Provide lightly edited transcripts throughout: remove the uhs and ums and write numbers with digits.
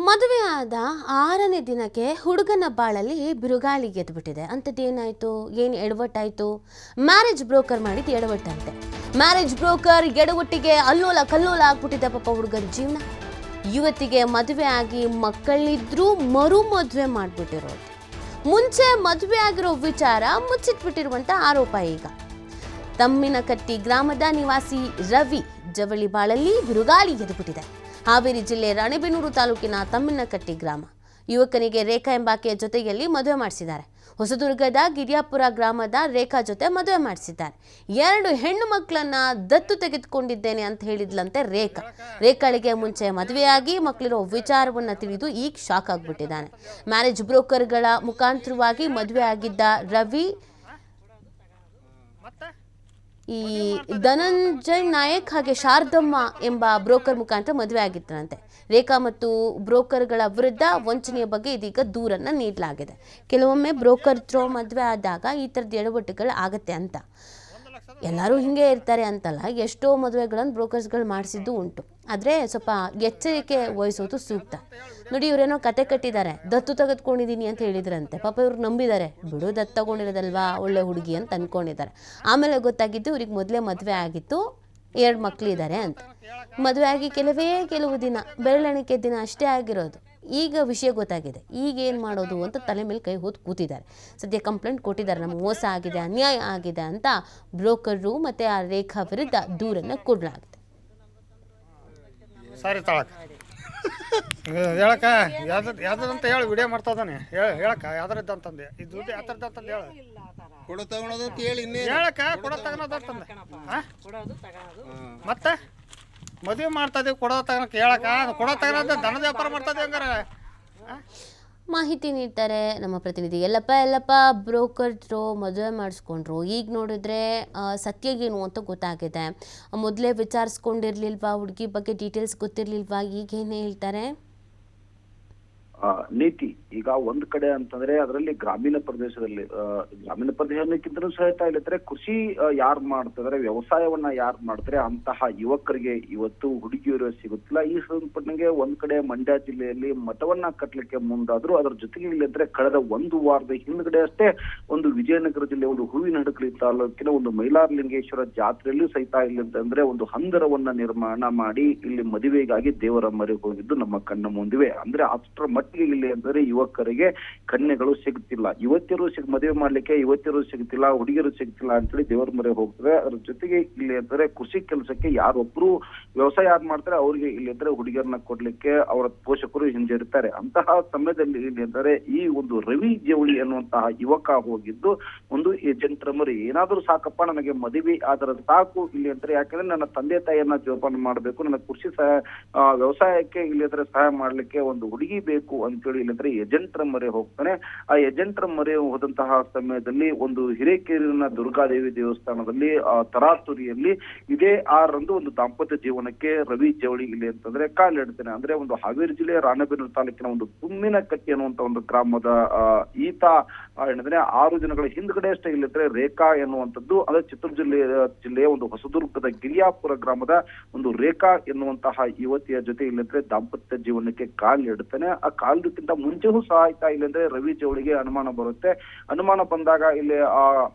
ಮದುವೆ ಆದ 6ನೇ ದಿನಕ್ಕೆ ಹುಡುಗನ ಬಾಳಲ್ಲಿ ಬಿರುಗಾಳಿ ಗೆದ್ದುಬಿಟ್ಟಿದೆ. ಅಂಥದ್ದೇನಾಯಿತು, ಏನು ಎಡವಟ್ಟಾಯಿತು? ಮ್ಯಾರೇಜ್ ಬ್ರೋಕರ್ ಮಾಡಿದ್ದು ಎಡವಟ್ಟಂತೆ. ಮ್ಯಾರೇಜ್ ಬ್ರೋಕರ್ ಎಡವಟ್ಟಿಗೆ ಅಲ್ಲೋಲ ಕಲ್ಲೋಲ ಆಗ್ಬಿಟ್ಟಿದೆ ಪಾಪ ಹುಡುಗನ ಜೀವನ. ಯುವತಿಗೆ ಮದುವೆ ಆಗಿ ಮಕ್ಕಳಿದ್ರೂ ಮರು ಮದುವೆ ಮಾಡಿಬಿಟ್ಟಿರೋದು. ಮುಂಚೆ ಮದುವೆ ಆಗಿರೋ ವಿಚಾರ ಮುಚ್ಚಿಟ್ಬಿಟ್ಟಿರುವಂಥ ಆರೋಪ ಈಗ. ತಮ್ಮಿನಕಟ್ಟಿ ಗ್ರಾಮದ ನಿವಾಸಿ ರವಿ ಜವಳಿ ಬಾಳಲ್ಲಿ ಬಿರುಗಾಳಿ ಗೆದ್ದುಬಿಟ್ಟಿದೆ. ಹಾವೇರಿ ಜಿಲ್ಲೆ ರಾಣೆಬೆನ್ನೂರು ತಾಲೂಕಿನ ತಮ್ಮಿನಕಟ್ಟಿ ಗ್ರಾಮ. ಯುವಕನಿಗೆ ರೇಖಾ ಎಂಬಾಕೆಯ ಜೊತೆಯಲ್ಲಿ ಮದುವೆ ಮಾಡಿಸಿದ್ದಾರೆ. ಹೊಸದುರ್ಗದ ಗಿರಿಯಾಪುರ ಗ್ರಾಮದ ರೇಖಾ ಜೊತೆ ಮದುವೆ ಮಾಡಿಸಿದ್ದಾರೆ. 2 ಹೆಣ್ಣು ಮಕ್ಕಳನ್ನ ದತ್ತು ತೆಗೆದುಕೊಂಡಿದ್ದೇನೆ ಅಂತ ಹೇಳಿದ್ಲಂತೆ ರೇಖಾಳಿಗೆ ಮುಂಚೆ ಮದುವೆಯಾಗಿ ಮಕ್ಕಳಿರೋ ವಿಚಾರವನ್ನ ತಿಳಿದು ಈಗ ಶಾಕ್ ಆಗ್ಬಿಟ್ಟಿದ್ದಾನೆ. ಮ್ಯಾರೇಜ್ ಬ್ರೋಕರ್ಗಳ ಮುಖಾಂತರವಾಗಿ ಮದುವೆ ಆಗಿದ್ದ ರವಿ ಈ ಧನಂಜಯ್ ನಾಯಕ್ ಹಾಗೆ ಶಾರದಮ್ಮ ಎಂಬ ಬ್ರೋಕರ್ ಮುಖಾಂತರ ಮದುವೆ ಆಗಿತ್ತಂತೆ. ರೇಖಾ ಮತ್ತು ಬ್ರೋಕರ್ಗಳ ವಿರುದ್ಧ ವಂಚನೆಯ ಬಗ್ಗೆ ಇದೀಗ ದೂರನ್ನು ನೀಡಲಾಗಿದೆ. ಕೆಲವೊಮ್ಮೆ ಬ್ರೋಕರ್ ಥ್ರೋ ಮದುವೆ ಆದಾಗ ಈ ಥರದ ಎಡವಟ್ಟುಗಳು ಆಗತ್ತೆ ಅಂತ. ಎಲ್ಲರೂ ಹಿಂಗೆ ಇರ್ತಾರೆ ಅಂತಲ್ಲ, ಎಷ್ಟೋ ಮದುವೆಗಳನ್ನು ಬ್ರೋಕರ್ಸ್ಗಳು ಮಾಡಿಸಿದ್ದು ಉಂಟು. ಆದರೆ ಸ್ವಲ್ಪ ಎಚ್ಚರಿಕೆ ವಹಿಸೋದು ಸೂಕ್ತ. ನೋಡಿ, ಇವರೇನೋ ಕತೆ ಕಟ್ಟಿದ್ದಾರೆ, ದತ್ತು ತೆಗೆದುಕೊಂಡಿದ್ದೀನಿ ಅಂತ ಹೇಳಿದ್ರಂತೆ. ಪಾಪ ಇವ್ರು ನಂಬಿದ್ದಾರೆ, ಬಿಡು ದತ್ತು ತಗೊಂಡಿರೋದಲ್ವಾ ಒಳ್ಳೆ ಹುಡುಗಿ ಅಂತ ಅಂದ್ಕೊಂಡಿದ್ದಾರೆ. ಆಮೇಲೆ ಗೊತ್ತಾಗಿದ್ದು ಇವ್ರಿಗೆ ಮೊದಲೇ ಮದುವೆ ಆಗಿತ್ತು, 2 ಮಕ್ಕಳಿದ್ದಾರೆ ಅಂತ. ಮದುವೆ ಆಗಿ ಕೆಲವು ದಿನ, ಬೆರಳೆಣಿಕೆ ದಿನ ಅಷ್ಟೇ ಆಗಿರೋದು. ಈಗ ವಿಷಯ ಗೊತ್ತಾಗಿದೆ. ಈಗ ಏನು ಮಾಡೋದು ಅಂತ ತಲೆ ಮೇಲೆ ಕೈ ಹೊತ್ತು ಕೂತಿದ್ದಾರೆ. ಸದ್ಯ ಕಂಪ್ಲೇಂಟ್ ಕೊಟ್ಟಿದ್ದಾರೆ, ನಮ್ಗೆ ಮೋಸ ಆಗಿದೆ, ಅನ್ಯಾಯ ಆಗಿದೆ ಅಂತ ಬ್ರೋಕರು ಮತ್ತು ಆ ರೇಖಾ ವಿರುದ್ಧ ದೂರನ್ನು ಕೊಡಲಾಗಿದೆ. ಸರಿ ತಳಕ ಹೇಳಕ್ಕ ಯಾವ್ದಂತ ಹೇಳಿ ವಿಡಿಯೋ ಮಾಡ್ತಾ ಇದ್ದಾನೆ. ಹೇಳಕ್ಕ ಯಾವ್ದ್ರದ್ದು ಅಂತಂದೆ, ಇದು ದುಡ್ಡು ಯಾವ್ದ್ರದ್ದು ಅಂತಂದು ಹೇಳ ಕೊಡ ತಗೊಳೋದು ಅಂತ ಹೇಳಿ ಹೇಳಕ್ಕ ಕೊಡ ತಗೊಳೋದು ಅಂತಂದೆ. ಮತ್ತೆ ಮದುವೆ ಮಾಡ್ತಾ ಇದೀವಿ, ಕೊಡೋದು ತಗೊಳಕ್ಕೆ ಹೇಳಕ್ಕ. ಕೊಡೋ ತಗೊಳೋದು ದನದ ವ್ಯಾಪಾರ ಮಾಡ್ತಾ ಇದೀವಿ ಹಂಗಾರೆ. ಮಾಹಿತಿ ನೀಡ್ತಾರೆ ನಮ್ಮ ಪ್ರತಿನಿಧಿ ಯಲ್ಲಪ್ಪ. ಬ್ರೋಕರ್ ಥ್ರೋ ಮದುವೆ ಮಾಡಿಸ್ಕೊಂಡ್ರು. ಈಗ ನೋಡಿದ್ರೆ ಸತ್ಯ ಏನು ಅಂತ ಗೊತ್ತಾಗಿದೆ. ಮೊದಲೇ ವಿಚಾರಿಸ್ಕೊಂಡಿರ್ಲಿಲ್ವಾ, ಹುಡುಗಿ ಬಗ್ಗೆ ಡೀಟೇಲ್ಸ್ ಗೊತ್ತಿರ್ಲಿಲ್ವಾ, ಈಗೇನು ಹೇಳ್ತಾರೆ? ನೀತಿ ಈಗ ಒಂದ್ ಕಡೆ ಅಂತಂದ್ರೆ ಅದರಲ್ಲಿ ಗ್ರಾಮೀಣ ಪ್ರದೇಶಕ್ಕಿಂತಲೂ ಸಹಿತ ಇಲ್ಲಂದ್ರೆ ಕೃಷಿ ಯಾರು ಮಾಡ್ತಿದಾರೆ, ವ್ಯವಸಾಯವನ್ನ ಯಾರು ಮಾಡ್ತಾರೆ ಅಂತಹ ಯುವಕರಿಗೆ ಇವತ್ತು ಹುಡುಗಿಯರು ಸಿಗುತ್ತಿಲ್ಲ. ಈ ಸಂಪರ್ಕಗೆ ಒಂದ್ ಕಡೆ ಮಂಡ್ಯ ಜಿಲ್ಲೆಯಲ್ಲಿ ಮಠವನ್ನ ಕಟ್ಟಲಿಕ್ಕೆ ಮುಂದಾದ್ರು. ಅದ್ರ ಜೊತೆಗೆ ಇಲ್ಲಂದ್ರೆ ಕಳೆದ 1 ವಾರದ ಹಿಂದ್ಗಡೆ ಅಷ್ಟೇ ಒಂದು ವಿಜಯನಗರ ಜಿಲ್ಲೆ ಒಂದು ಹೂವಿನಹಡಗಲಿ ತಾಲೂಕಿನ ಒಂದು ಮೈಲಾರಲಿಂಗೇಶ್ವರ ಜಾತ್ರೆಯಲ್ಲೂ ಸಹಿತ ಇಲ್ಲಂತಂದ್ರೆ ಒಂದು ಹಂದರವನ್ನ ನಿರ್ಮಾಣ ಮಾಡಿ ಇಲ್ಲಿ ಮದುವೆಗಾಗಿ ದೇವರ ಮೊರೆ ಹೋಗಿದ್ದು ನಮ್ಮ ಕಣ್ಣ ಮುಂದಿವೆ. ಅಂದ್ರೆ ಅಷ್ಟರ ಮಟ್ಟಿಗೆ ಇಲ್ಲಿ ಅಂದರೆ ಯುವಕರಿಗೆ ಕನ್ಯೆಗಳು ಸಿಗುತ್ತಿಲ್ಲ. ಮದುವೆ ಮಾಡ್ಲಿಕ್ಕೆ ಯುವತಿಯರು ಸಿಗುತ್ತಿಲ್ಲ, ಹುಡುಗಿಯರು ಸಿಗುತ್ತಿಲ್ಲ ಅಂತೇಳಿ ದೇವರ ಮೊರೆ ಹೋಗ್ತಾರೆ. ಅದ್ರ ಜೊತೆಗೆ ಇಲ್ಲಿ ಅಂದರೆ ಕೃಷಿ ಕೆಲಸಕ್ಕೆ ಯಾರೊಬ್ರು ವ್ಯವಸಾಯ ಯಾರು ಮಾಡ್ತಾರೆ ಅವ್ರಿಗೆ ಇಲ್ಲಿ ಅಂದ್ರೆ ಹುಡುಗಿಯರನ್ನ ಕೊಡ್ಲಿಕ್ಕೆ ಅವರ ಪೋಷಕರು ಹಿಂಜರಿತಾರೆ. ಅಂತಹ ಸಮಯದಲ್ಲಿ ಇಲ್ಲಿ ಅಂದರೆ ಈ ಒಂದು ರವಿ ಜವಳಿ ಎನ್ನುವಂತಹ ಯುವಕ ಹೋಗಿದ್ದು ಒಂದು ಏಜೆಂಟರ ಮೊರೆ. ಏನಾದ್ರೂ ಸಾಕಪ್ಪ, ನನಗೆ ಮದುವೆ ಆದ್ರ ಸಾಕು ಇಲ್ಲಿ ಅಂದ್ರೆ, ಯಾಕಂದ್ರೆ ನನ್ನ ತಂದೆ ತಾಯಿಯನ್ನ ಜೋಪಾನ ಮಾಡ್ಬೇಕು, ನನ್ನ ಕೃಷಿ ವ್ಯವಸಾಯಕ್ಕೆ ಇಲ್ಲಿ ಅಂದ್ರೆ ಸಹಾಯ ಮಾಡ್ಲಿಕ್ಕೆ ಒಂದು ಹುಡುಗಿ ಬೇಕು ಅಂತೇಳಿ ಇಲ್ಲಂದ್ರೆ ಏಜೆಂಟರ ಮೊರೆ ಹೋಗ್ತಾನೆ. ಆ ಏಜೆಂಟರ ಮೊರೆ ಹೋದಂತಹ ಸಮಯದಲ್ಲಿ ಒಂದು ಹಿರೇಕೆರೂರಿನ ದುರ್ಗಾದೇವಿ ದೇವಸ್ಥಾನದಲ್ಲಿ ತರಾತುರಿಯಲ್ಲಿ ಇದೇ 6ರಂದು ಒಂದು ದಾಂಪತ್ಯ ಜೀವನಕ್ಕೆ ರವಿ ಜವಳಿ ಇಲ್ಲಿ ಅಂತಂದ್ರೆ ಕಾಲಿಡ್ತಾನೆ. ಅಂದ್ರೆ ಒಂದು ಹಾವೇರಿ ಜಿಲ್ಲೆ ರಾಣೆಬೆನ್ನೂರು ತಾಲೂಕಿನ ಒಂದು ತುಮ್ಮಿನಕಟ್ಟಿ ಅನ್ನುವಂತ ಒಂದು ಗ್ರಾಮದ ಈತ ಏನಂದ್ರೆ 6 ದಿನಗಳ ಹಿಂದ್ಗಡೆ ಅಷ್ಟೇ ಇಲ್ಲಿದ್ರೆ ರೇಖಾ ಎನ್ನುವಂಥದ್ದು ಅದೇ ಚಿತ್ರದುರ್ಗ ಜಿಲ್ಲೆಯ ಒಂದು ಹೊಸದುರ್ಗದ ಗಿರಿಯಾಪುರ ಗ್ರಾಮದ ಒಂದು ರೇಖಾ ಎನ್ನುವಂತಹ ಯುವತಿಯ ಜೊತೆ ಇಲ್ಲಿದ್ರೆ ದಾಂಪತ್ಯ ಜೀವನಕ್ಕೆ ಕಾಲಿಡ್ತಾನೆ. ಆ ಕಾಲಿಡಕ್ಕಿಂತ ಮುಂಚೆಯೂ ಸಹ ಆಯ್ತಾ ಇಲ್ಲಂದ್ರೆ ರವಿ ಜವಳಿಗೆ ಅನುಮಾನ ಬರುತ್ತೆ. ಅನುಮಾನ ಬಂದಾಗ ಇಲ್ಲಿ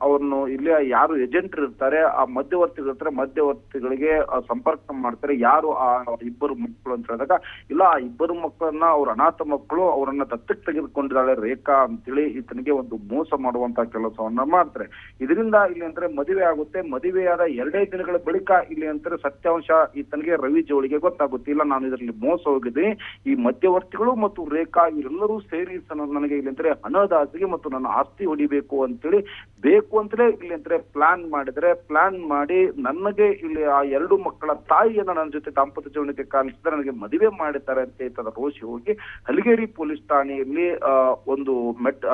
ಅವ್ರನ್ನು ಇಲ್ಲಿ ಯಾರು ಏಜೆಂಟ್ ಇರ್ತಾರೆ, ಆ ಮಧ್ಯವರ್ತಿಗಳಿಗೆ ಸಂಪರ್ಕ ಮಾಡ್ತಾರೆ. ಯಾರು ಆ 2 ಮಕ್ಕಳು ಅಂತ ಹೇಳಿದಾಗ, ಇಲ್ಲ ಆ 2 ಮಕ್ಕಳನ್ನ ಅವ್ರ ಅನಾಥ ಮಕ್ಕಳು, ಅವರನ್ನ ದತ್ತಕ್ಕೆ ತೆಗೆದುಕೊಂಡಿದ್ದಾಳೆ ರೇಖಾ ಅಂತೇಳಿ ಈತನಿಗೆ ಒಂದು ಮೋಸ ಮಾಡುವಂತಹ ಕೆಲಸವನ್ನ ಮಾಡ್ತಾರೆ. ಇದರಿಂದ ಇಲ್ಲಿ ಅಂದ್ರೆ ಮದುವೆ ಆಗುತ್ತೆ. ಮದುವೆಯಾದ 2 ದಿನಗಳ ಬಳಿಕ ಇಲ್ಲಿ ಅಂತಾರೆ ಸತ್ಯಾಂಶ ಈತನಿಗೆ ರವಿ ಜವಳಿಗೆ ಗೊತ್ತಾಗುತ್ತೆ. ಇಲ್ಲ, ನಾನು ಇದರಲ್ಲಿ ಮೋಸ ಹೋಗಿದ್ದೀನಿ, ಈ ಮಧ್ಯವರ್ತಿಗಳು ಮತ್ತು ರೇಖಾ ಇವರೆಲ್ಲರೂ ಸೇರಿ ನನಗೆ ಇಲ್ಲಿ ಅಂದ್ರೆ ಹಣದ ಆಸೆಗೆ ಮತ್ತು ನನ್ನ ಆಸ್ತಿ ಹೊಡಿಬೇಕು ಅಂತೇಳಿ ಇಲ್ಲಿ ಅಂದ್ರೆ ಪ್ಲಾನ್ ಮಾಡಿ ನನಗೆ ಇಲ್ಲಿ ಆ 2 ಮಕ್ಕಳ ತಾಯಿಯನ್ನ ನನ್ನ ಜೊತೆ ದಾಂಪತ್ಯ ಜೀವನಕ್ಕೆ ಕಾಲಿಸಿದ್ರೆ ನನಗೆ ಮದುವೆ ಮಾಡಿದ್ದಾರೆ ಅಂತ ಈತನ ರೋಷಿ ಹೋಗಿ ಹಲಗೇರಿ ಪೊಲೀಸ್ ಠಾಣೆಯಲ್ಲಿ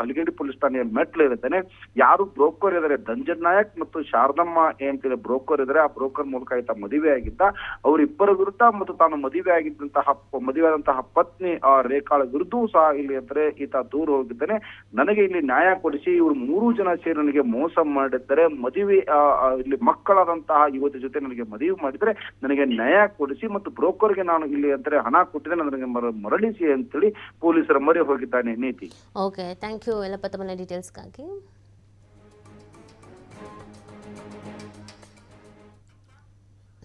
ಹಲಗೇರಿ ಪೊಲೀಸ್ ಠಾಣೆಯ ಮೆಟ್ಲು ಇರುತ್ತಾನೆ. ಯಾರು ಬ್ರೋಕರ್ ಇದಾರೆ, ಧನಂಜಯ್ ನಾಯಕ್ ಮತ್ತು ಶಾರದಮ್ಮ ಅಂತೇಳಿ ಬ್ರೋಕರ್ ಇದಾರೆ, ಆ ಬ್ರೋಕರ್ ಮೂಲಕ ಈತ ಮದುವೆ ಆಗಿದ್ದ. ಅವರಿಬ್ಬರ ವಿರುದ್ಧ ಮತ್ತು ತಾನು ಮದುವೆಯಾದಂತಹ ಪತ್ನಿ ರೇಖಾಳ ವಿರುದ್ಧವೂ ಸಹ ಇಲ್ಲಿ ಅಂದ್ರೆ ಈತ ದೂರ ಹೋಗಿದ್ದಾನೆ. ನನಗೆ ಇಲ್ಲಿ ನ್ಯಾಯ ಕೊಡಿಸಿ ಇವರು 3 ಜನ ಸೇರಿ ನನಗೆ ಮೋಸ ಮಾಡಿದ್ದಾರೆ, ಮದುವೆ ಇಲ್ಲಿ ಮಕ್ಕಳಾದಂತಹ ಯುವತಿ ಜೊತೆ ನನಗೆ ಮದುವೆ ಮಾಡಿದ್ರೆ ನನಗೆ ನ್ಯಾಯ ಕೊಡಿಸಿ ಮತ್ತು ಬ್ರೋಕರ್ಗೆ ನಾನು ಇಲ್ಲಿ ಅಂದ್ರೆ ಹಣ ಕೊಟ್ಟಿದ್ದೆ ನನಗೆ ಮರಳಿಸಿ ಅಂತೇಳಿ ಪೊಲೀಸರ ಮೊರೆ ಹೋಗಿದ್ದಾನೆ ನೀತಿ. ಓಕೆ, ಥ್ಯಾಂಕ್ ಯು ಎಲ್ಲಪ್ಪ ತಮ್ಮ ಡೀಟೇಲ್ಸ್ಗಾಗಿ.